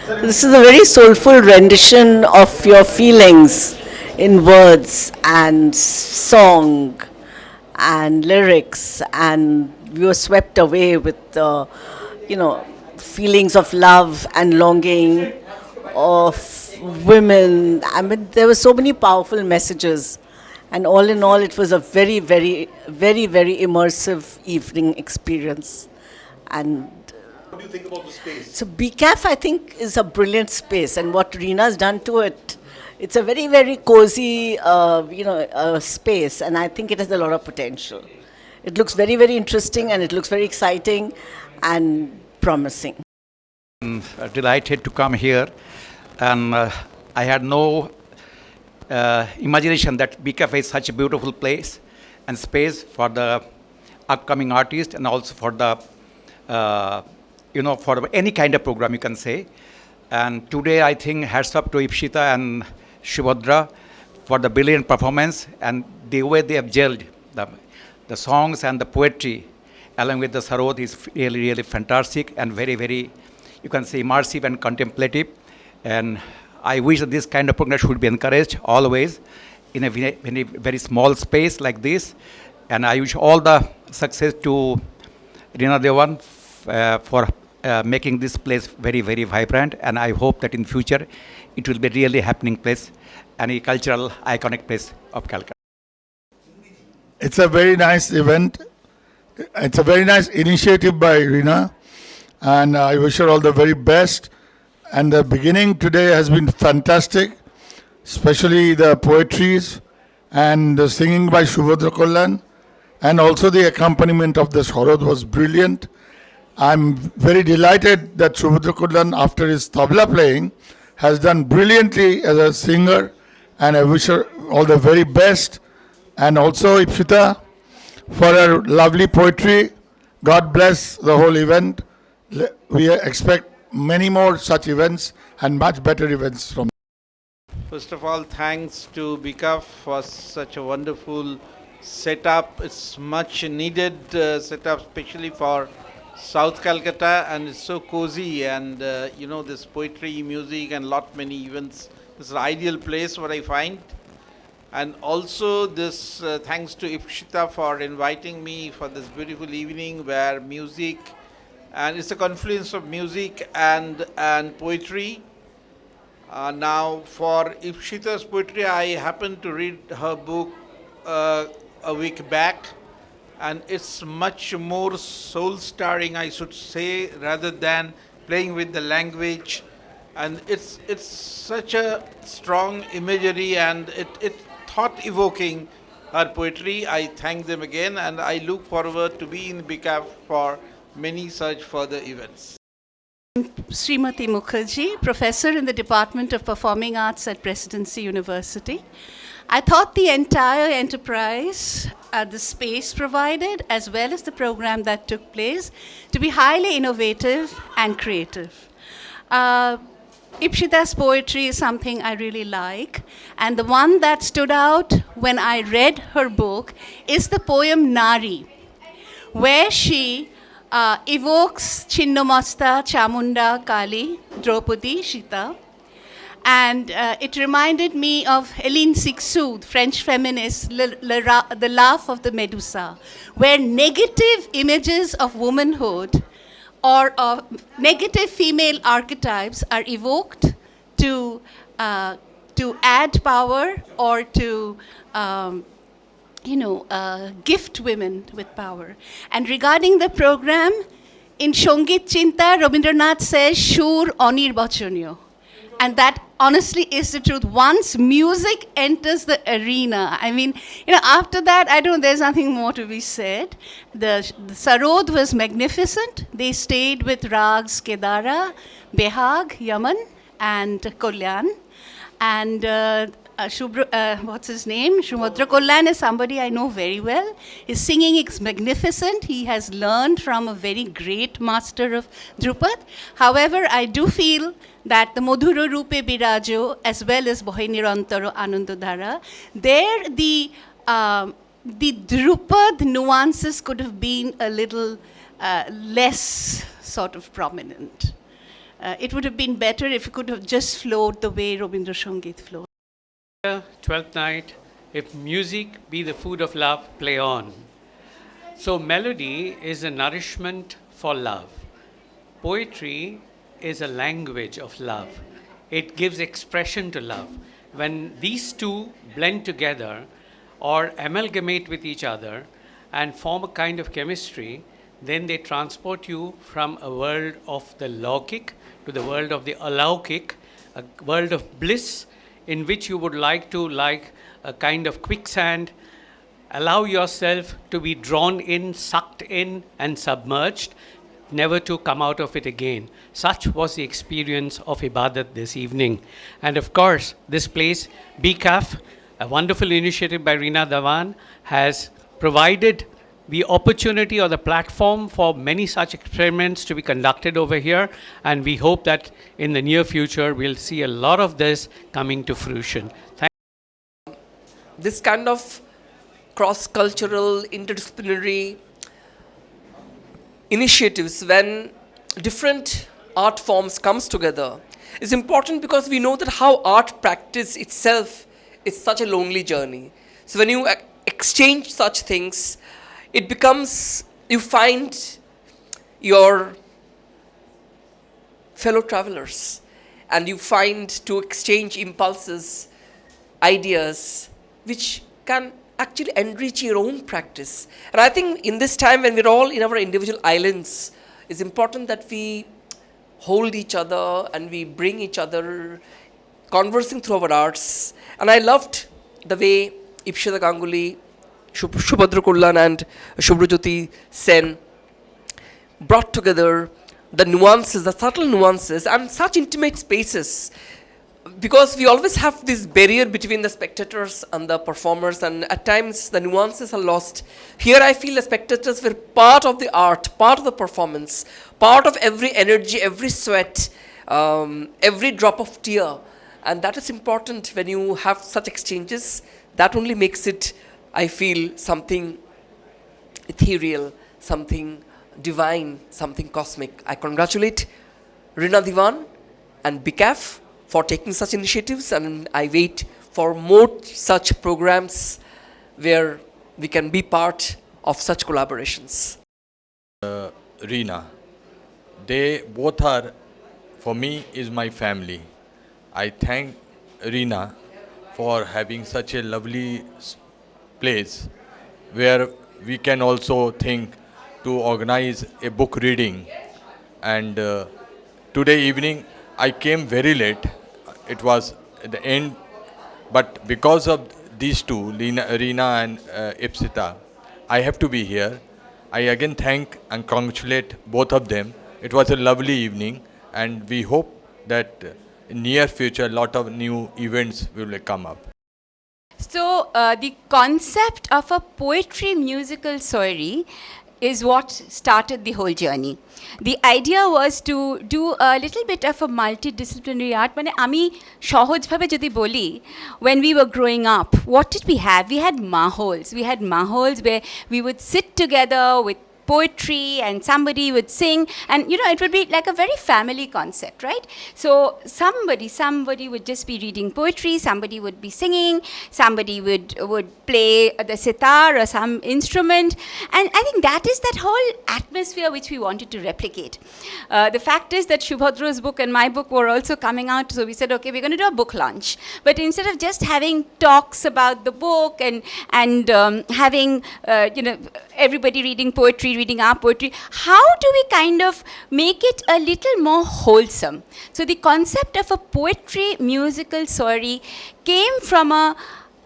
This is a very soulful rendition of your feelings in words and song and lyrics, and we were swept away with the, feelings of love and longing of women. I mean, there were so many powerful messages, and all in all, it was a very, very, very, very immersive evening experience. And What do you think about the space? so BCAF, I think, is a brilliant space, and what Reena's done to it, it's a very, very cozy, space, and I think it has a lot of potential. It looks very, very interesting, and it looks very exciting and promising. Delighted to come here, and I had no imagination that BCAF is such a beautiful place and space for the upcoming artist, and also for the for any kind of program, you can say. And today, I think, hats up to Ipsita and Shubhadra for the brilliant performance, and the way they have gelled the songs and the poetry along with the sarod is really, really fantastic and very, very, you can say, immersive and contemplative. And I wish that this kind of program should be encouraged always in a very, very small space like this. And I wish all the success to Reena Dewan for making this place very, very vibrant. And I hope that in future it will be really happening place and a cultural iconic place of Calcutta. It's a very nice event. It's a very nice initiative by Reena, and I wish her all the very best. And the beginning today has been fantastic, especially the poetries and the singing by Shubhadra Kalyan, and also the accompaniment of the Sarod was brilliant. I'm very delighted that Shubhadra Kalyan, after his tabla playing, has done brilliantly as a singer, and I wish her all the very best. And also Ipsita for her lovely poetry. God bless the whole event. We expect many more such events and much better events from. First of all, thanks to BCAF for such a wonderful setup. It's much needed setup, especially for South Calcutta, and it's so cozy, and this poetry, music, and many events. It's an ideal place what I find. And also this thanks to Ipsita for inviting me for this beautiful evening where music, and it's a confluence of music and poetry. Now for Ipsita's poetry, I happened to read her book a week back, and it's much more soul-stirring, I should say, rather than playing with the language. And it's such a strong imagery, and it thought-evoking, her poetry. I thank them again, and I look forward to be in BCAF for many such further events. Srimati Mukherjee, professor in the Department of Performing Arts at Presidency University. I thought the entire enterprise, the space provided, as well as the program that took place, to be highly innovative and creative. Ipsita's poetry is something I really like, and the one that stood out when I read her book is the poem Nari, where she evokes Chinnamasta, Chamunda, Kali, Draupadi, Sita. And it reminded me of Hélène Cixous, French feminist, The Laugh of the Medusa, where negative images of womanhood or of negative female archetypes are evoked to add power or to gift women with power. And regarding the program, in Shongit Chinta, Rabindranath says, Shur Anirbachaniyo. And that honestly is the truth. Once music enters the arena, I mean, after that, there's nothing more to be said. The Sarod was magnificent. They stayed with Rags Kedara, Behag, Yaman, and Kalyan. And what's his name? Shubhadra Kalyan is somebody I know very well. His singing is magnificent. He has learned from a very great master of Drupad. However, I do feel that the Madhura Rupe Birajo, as well as Bhoy Nirantaro Anandodhara, there the Drupad nuances could have been a little less sort of prominent. It would have been better if it could have just flowed the way Rabindra Sangeet flowed. 12th night, if music be the food of love, play on. So melody is a nourishment for love. Poetry is a language of love. It gives expression to love. When these two blend together or amalgamate with each other and form a kind of chemistry, then they transport you from a world of the Laukik to the world of the Alaukik, a world of bliss in which you would like to, like a kind of quicksand, allow yourself to be drawn in, sucked in, and submerged, never to come out of it again. Such was the experience of Ibadat this evening. And of course, this place, BCAF, a wonderful initiative by Reena Dhawan, has provided the opportunity or the platform for many such experiments to be conducted over here. And we hope that in the near future, we'll see a lot of this coming to fruition. This kind of cross-cultural, interdisciplinary initiatives when different art forms comes together is important, because we know that how art practice itself is such a lonely journey. So when you exchange such things, it becomes, you find your fellow travelers and you find to exchange impulses, ideas, which can actually enrich your own practice. And I think in this time when we're all in our individual islands, it's important that we hold each other and we bring each other conversing through our arts. And I loved the way Ipsita Ganguli, Subhadra Kullan and Shubhrajyoti Sen brought together the nuances, the subtle nuances, and such intimate spaces, because we always have this barrier between the spectators and the performers, and at times the nuances are lost. Here I feel the spectators were part of the art, part of the performance, part of every energy, every sweat, every drop of tear. And that is important when you have such exchanges. That only makes it, I feel, something ethereal, something divine, something cosmic. I congratulate Reena Dhawan and BCAF for taking such initiatives, and I wait for more such programs where we can be part of such collaborations. Reena, they both are, for me, is my family. I thank Reena for having such a lovely place where we can also think to organize a book reading. And today evening I came very late. It was at the end, but because of these two, Reena and Ipsita, I have to be here. I again thank and congratulate both of them. It was a lovely evening, and we hope that in near future a lot of new events will come up. So the concept of a poetry musical soiree is what started the whole journey. The idea was to do a little bit of a multidisciplinary art. Mane ami shohoj bhabe jodi boli, when we were growing up, what did we have? We had mahols. We had mahols where we would sit together with poetry and somebody would sing, and it would be like a very family concept, right? So somebody would just be reading poetry, somebody would be singing, somebody would play the sitar or some instrument, and I think that is that whole atmosphere which we wanted to replicate. The fact is that Shubhadra's book and my book were also coming out, so we said, okay, we're going to do a book launch, but instead of just having talks about the book and having everybody reading poetry, reading our poetry, how do we kind of make it a little more wholesome? So the concept of a poetry musical soiree came from a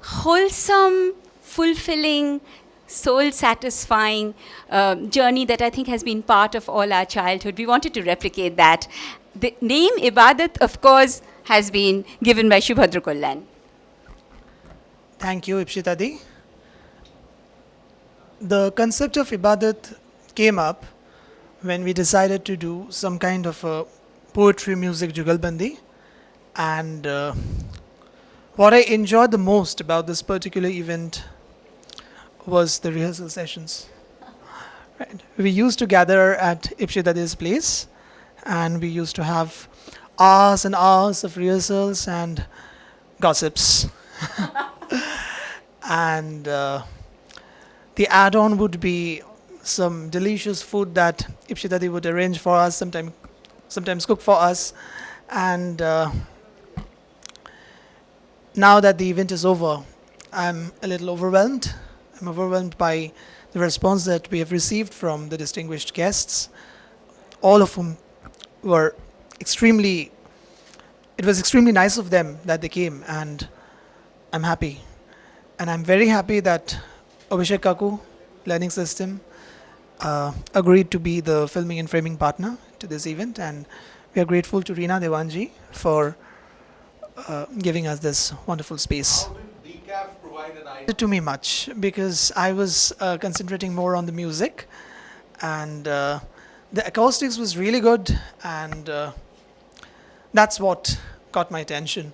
wholesome, fulfilling, soul-satisfying journey that I think has been part of all our childhood. We wanted to replicate that. The name Ibādat, of course, has been given by Subhadra Kullan. Thank you, Ipsita Di. The concept of Ibādat came up when we decided to do some kind of a poetry music jugalbandi, and what I enjoyed the most about this particular event was the rehearsal sessions. Right. We used to gather at Ipsita Di's place and we used to have hours and hours of rehearsals and gossips. And the add-on would be some delicious food that Ipsita would arrange for us, sometimes cook for us. And now that the event is over, I'm a little overwhelmed. I'm overwhelmed by the response that we have received from the distinguished guests, all of whom were extremely, it was extremely nice of them that they came, and I'm happy. And I'm very happy that Abhishek Kaku, Learning System, agreed to be the filming and framing partner to this event, and we are grateful to Reena Dewanji for giving us this wonderful space. To me much, because I was concentrating more on the music, and the acoustics was really good, and that's what caught my attention.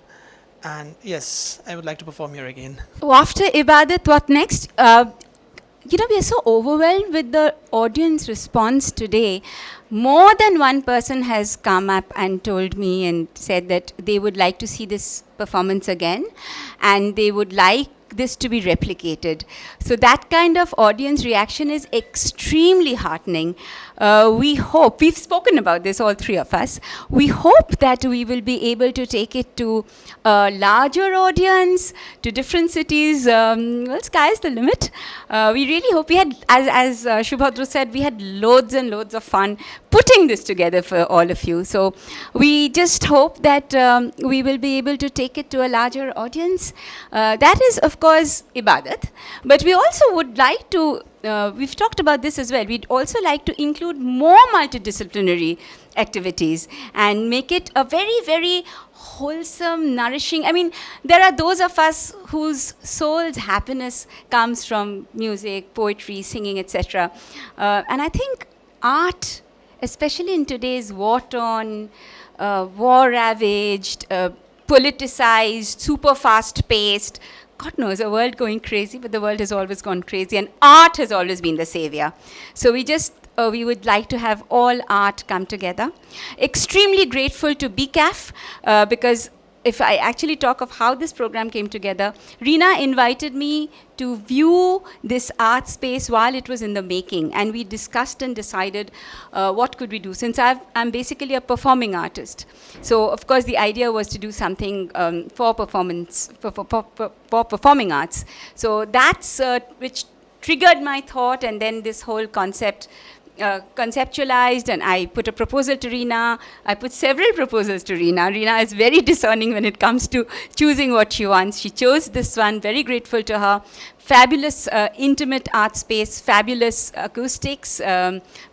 And yes, I would like to perform here again. After Ibādat, what next? We are so overwhelmed with the audience response today. More than one person has come up and told me and said that they would like to see this performance again, and they would like this to be replicated. So that kind of audience reaction is extremely heartening. We hope, we've spoken about this, all three of us, we hope that we will be able to take it to a larger audience, to different cities. Well, sky's the limit. We really hope. We had, as Shubhadra said, we had loads and loads of fun putting this together for all of you. So we just hope that we will be able to take it to a larger audience. That is, of course, Ibādat. But we also would like to, we've talked about this as well, we'd also like to include more multidisciplinary activities and make it a very, very wholesome, nourishing. I mean, there are those of us whose soul's happiness comes from music, poetry, singing, etc. And I think art, especially in today's war-torn, war-ravaged, politicized, super fast-paced, God knows, a world going crazy, but the world has always gone crazy, and art has always been the savior. So we would like to have all art come together. Extremely grateful to BCAF, because if I actually talk of how this program came together, Reena invited me to view this art space while it was in the making, and we discussed and decided what could we do, since I'm basically a performing artist. So of course the idea was to do something for performance, for performing arts. So that's which triggered my thought, and then this whole concept conceptualized, and I put a proposal to Reena. I put several proposals to Reena. Reena is very discerning when it comes to choosing what she wants. She chose this one, very grateful to her. Fabulous intimate art space, fabulous acoustics.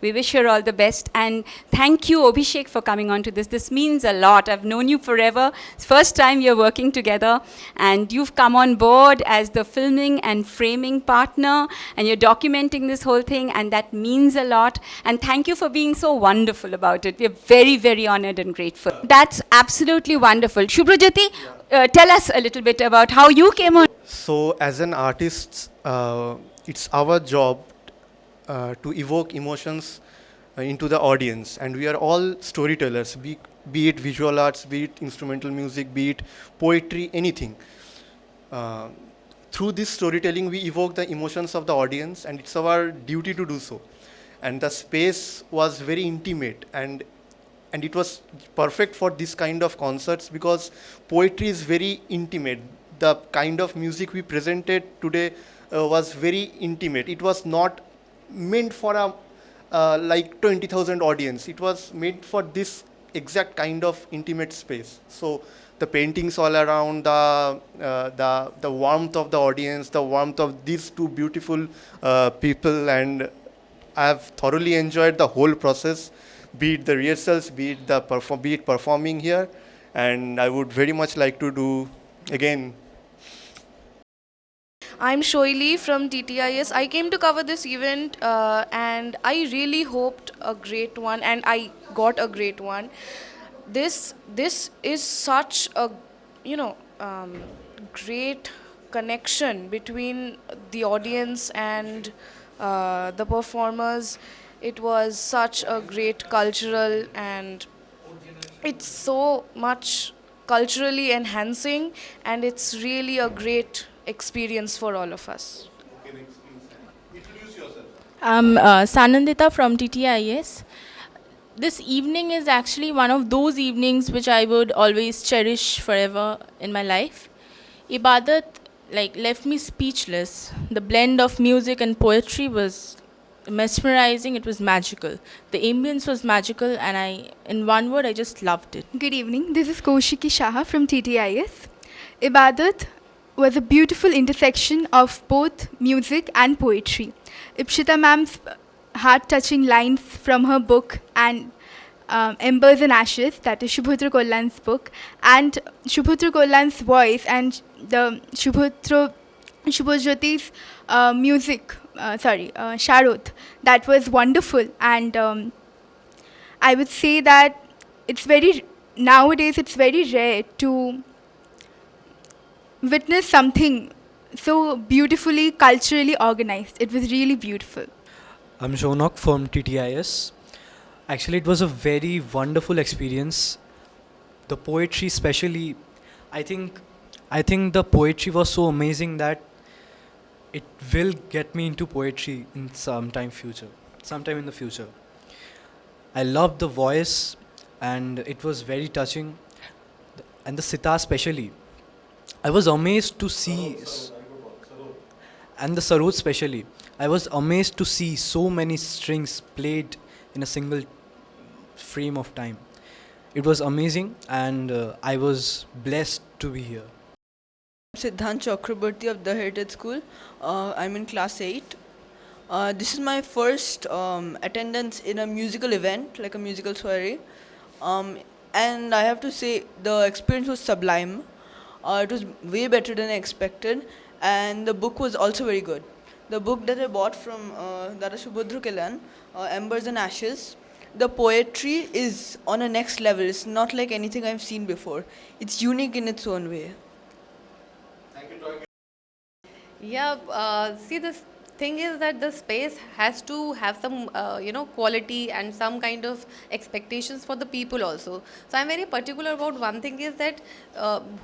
We wish her all the best. And thank you, Abhishek, for coming on to this. This means a lot. I've known you forever. It's first time you're working together. And you've come on board as the filming and framing partner. And you're documenting this whole thing. And that means a lot. And thank you for being so wonderful about it. We're very, very honored and grateful. That's absolutely wonderful. Shubhrajyoti, tell us a little bit about how you came on. So as an artist, it's our job to evoke emotions into the audience, and we are all storytellers, be it visual arts, be it instrumental music, be it poetry, anything. Through this storytelling, we evoke the emotions of the audience, and it's our duty to do so. And the space was very intimate, and it was perfect for this kind of concerts, because poetry is very intimate. The kind of music we presented today was very intimate. It was not meant for a like 20,000 audience. It was made for this exact kind of intimate space. So the paintings all around, the warmth of the audience, the warmth of these two beautiful people, and I have thoroughly enjoyed the whole process, be it the rehearsals, be it performing here, and I would very much like to do again. I'm Shoili from TTIS. I came to cover this event and I really hoped a great one, and I got a great one. This is such a great connection between the audience and the performers. It was such a great cultural, and it's so much culturally enhancing, and it's really a great experience for all of us. I'm Sanandita from TTIS. This evening is actually one of those evenings which I would always cherish forever in my life. Ibadat left me speechless. The blend of music and poetry was mesmerizing. It was magical. The ambience was magical, and in one word, I just loved it. Good evening. This is Kaushiki Shah from TTIS. Ibadat was a beautiful intersection of both music and poetry. Ipsita ma'am's heart-touching lines from her book and Embers and Ashes, that is Shubhatra Kollan's book, and Shubhatra Kollan's voice and the Shubhajyoti's music, Sharot, that was wonderful. And I would say that nowadays it's very rare to witness something so beautifully culturally organized. It was really beautiful. I'm Shonok from TTIS. Actually, it was a very wonderful experience. The poetry, especially, I think the poetry was so amazing that it will get me into poetry in sometime in the future. I loved the voice, and it was very touching, and the sitar especially. I was amazed to see, and the sarod especially. I was amazed to see so many strings played in a single frame of time. It was amazing, and I was blessed to be here. Siddhant Chakraborty of the Heritage School. I'm in class 8. This is my first attendance in a musical event, like a musical soiree. And I have to say, the experience was sublime. It was way better than I expected, and the book was also very good. The book that I bought from Dada Shubhadra Kalyan, Embers and Ashes, the poetry is on a next level. It's not like anything I've seen before. It's unique in its own way. Yeah, see, the thing is that the space has to have some, quality and some kind of expectations for the people also. So I'm very particular about one thing is that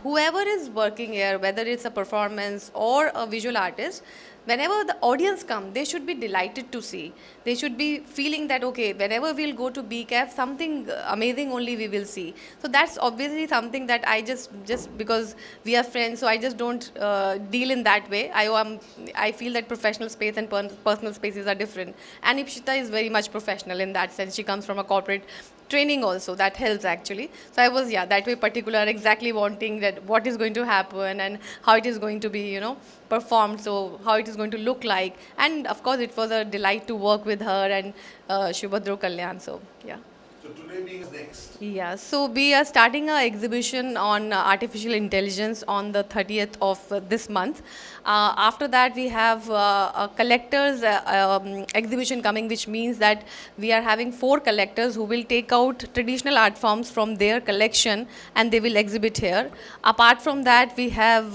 whoever is working here, whether it's a performance or a visual artist, whenever the audience come, they should be delighted to see. They should be feeling that, okay, whenever we'll go to BCAF, something amazing only we will see. So that's obviously something that I just because we are friends, so I just don't deal in that way. I feel that professional space and personal spaces are different. And Ipsita is very much professional in that sense. She comes from a corporate training also. That helps actually. So I was, that way particular, exactly wanting that what is going to happen and how it is going to be, performed, so how it is going to look like. And of course, it was a delight to work with her and Shubhadra Kalyan. So, yeah. So today being next. Yeah, so we are starting our exhibition on artificial intelligence on the 30th of this month. After that, we have a collectors exhibition coming, which means that we are having 4 collectors who will take out traditional art forms from their collection and they will exhibit here. Apart from that, we have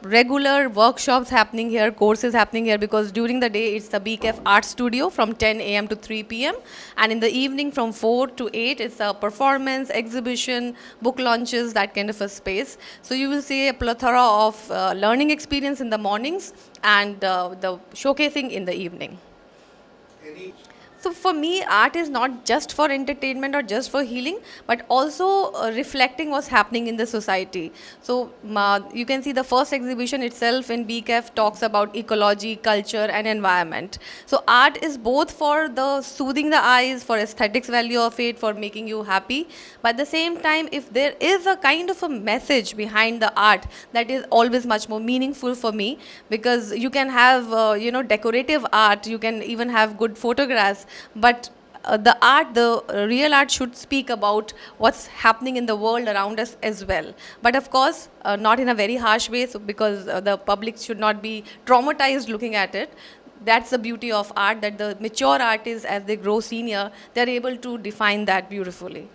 regular workshops happening here, courses happening here, because during the day it's the BKF Art Studio from 10 a.m. to 3 p.m. and in the evening from 4 to 8 it's a performance, exhibition, book launches, that kind of a space. So you will see a plethora of learning experience in the mornings and the showcasing in the evening. So for me, art is not just for entertainment or just for healing, but also reflecting what's happening in the society. So you can see the first exhibition itself in BKF talks about ecology, culture and environment. So art is both for the soothing the eyes, for aesthetics value of it, for making you happy. But at the same time, if there is a kind of a message behind the art, that is always much more meaningful for me, because you can have decorative art, you can even have good photographs, but the real art should speak about what's happening in the world around us as well. But of course, not in a very harsh way, so because the public should not be traumatized looking at it. That's the beauty of art, that the mature artists, as they grow senior, they're able to define that beautifully.